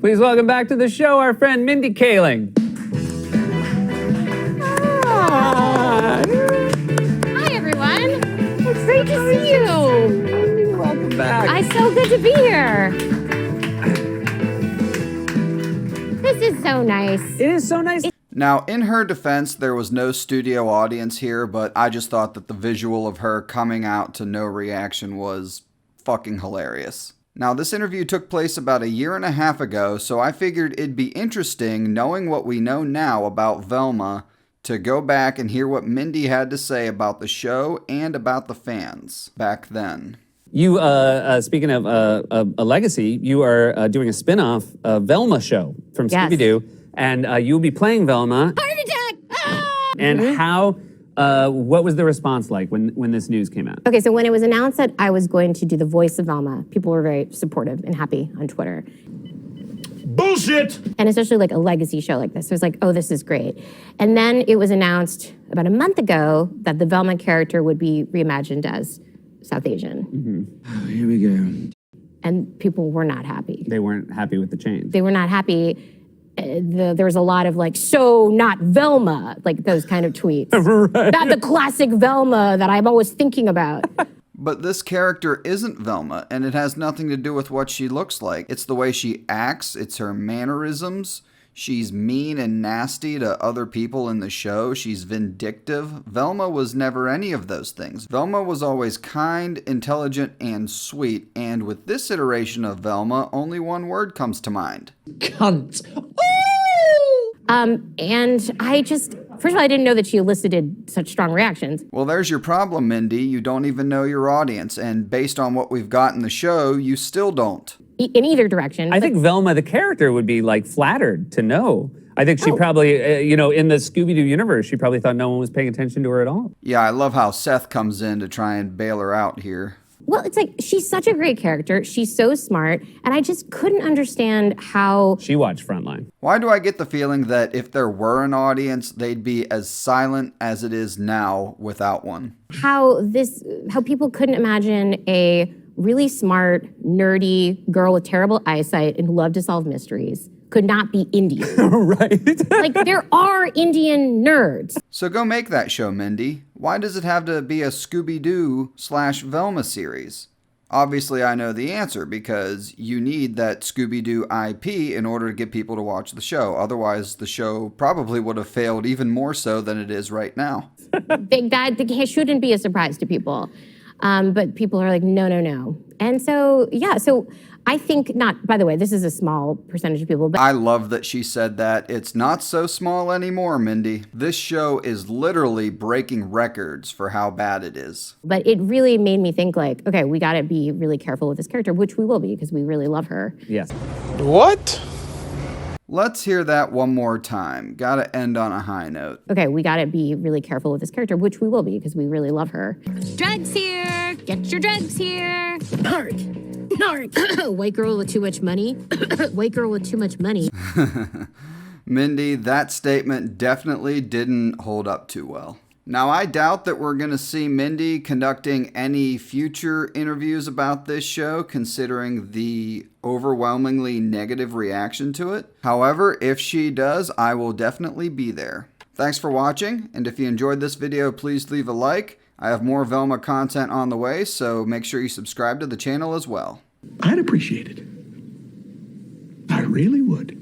Please welcome back to the show our friend Mindy Kaling. Hi, everyone. It's great to see you. Welcome back. It's so good to be here. This is so nice. It is so nice. Now, in her defense, there was no studio audience here, but I just thought that the visual of her coming out to no reaction was fucking hilarious. Now, this interview took place about 1.5 years ago, so I figured it'd be interesting, knowing what we know now about Velma, to go back and hear what Mindy had to say about the show and about the fans back then. You, speaking of a legacy, you are doing a spin-off Velma show from Scooby-Doo, and you'll be playing Velma. Heart attack! Ah! And what was the response like when this news came out? Okay, so when it was announced that I was going to do the voice of Velma, people were very supportive and happy on Twitter. Bullshit! And especially like a legacy show like this. It was like, oh, this is great. And then it was announced about a month ago that the Velma character would be reimagined as South Asian. Mm-hmm. Oh, here we go. And people were not happy. They weren't happy with the change. They were not happy. There was a lot of like, so not Velma, like those kind of tweets. Right. Not the classic Velma that I'm always thinking about. But this character isn't Velma, and it has nothing to do with what she looks like. It's the way she acts, it's her mannerisms. She's mean and nasty to other people in the show. She's vindictive. Velma was never any of those things. Velma was always kind, intelligent, and sweet. And with this iteration of Velma, only one word comes to mind. Cunt. And I just, first of all, I didn't know that she elicited such strong reactions. Well, there's your problem, Mindy. You don't even know your audience. And based on what we've got in the show, you still don't. In either direction. I think Velma, the character, would be like flattered to know. I think she probably, in the Scooby-Doo universe, she probably thought no one was paying attention to her at all. Yeah, I love how Seth comes in to try and bail her out here. Well, it's like, she's such a great character. She's so smart. And I just couldn't understand how... She watched Frontline. Why do I get the feeling that if there were an audience, they'd be as silent as it is now without one? How people couldn't imagine a really smart, nerdy girl with terrible eyesight and who loved to solve mysteries could not be Indian. Right. Like, there are Indian nerds. So go make that show, Mindy. Why does it have to be a Scooby-Doo/Velma series? Obviously, I know the answer, because you need that Scooby-Doo IP in order to get people to watch the show. Otherwise, the show probably would have failed even more so than it is right now. That shouldn't be a surprise to people. But people are like, no, no, no. And so, yeah, so I think not, by the way, this is a small percentage of people. But I love that she said that. It's not so small anymore, Mindy. This show is literally breaking records for how bad it is. But it really made me think like, okay, we got to be really careful with this character, which we will be because we really love her. Yes. What? Let's hear that one more time. Gotta end on a high note. Okay, we got to be really careful with this character, which we will be because we really love her. Drugs here. Get your drugs here. Narc. Narc. White girl with too much money. White girl with too much money. Mindy, that statement definitely didn't hold up too well. Now, I doubt that we're going to see Mindy conducting any future interviews about this show, considering the overwhelmingly negative reaction to it. However, if she does, I will definitely be there. Thanks for watching, and if you enjoyed this video, please leave a like. I have more Velma content on the way, so make sure you subscribe to the channel as well. I'd appreciate it. I really would.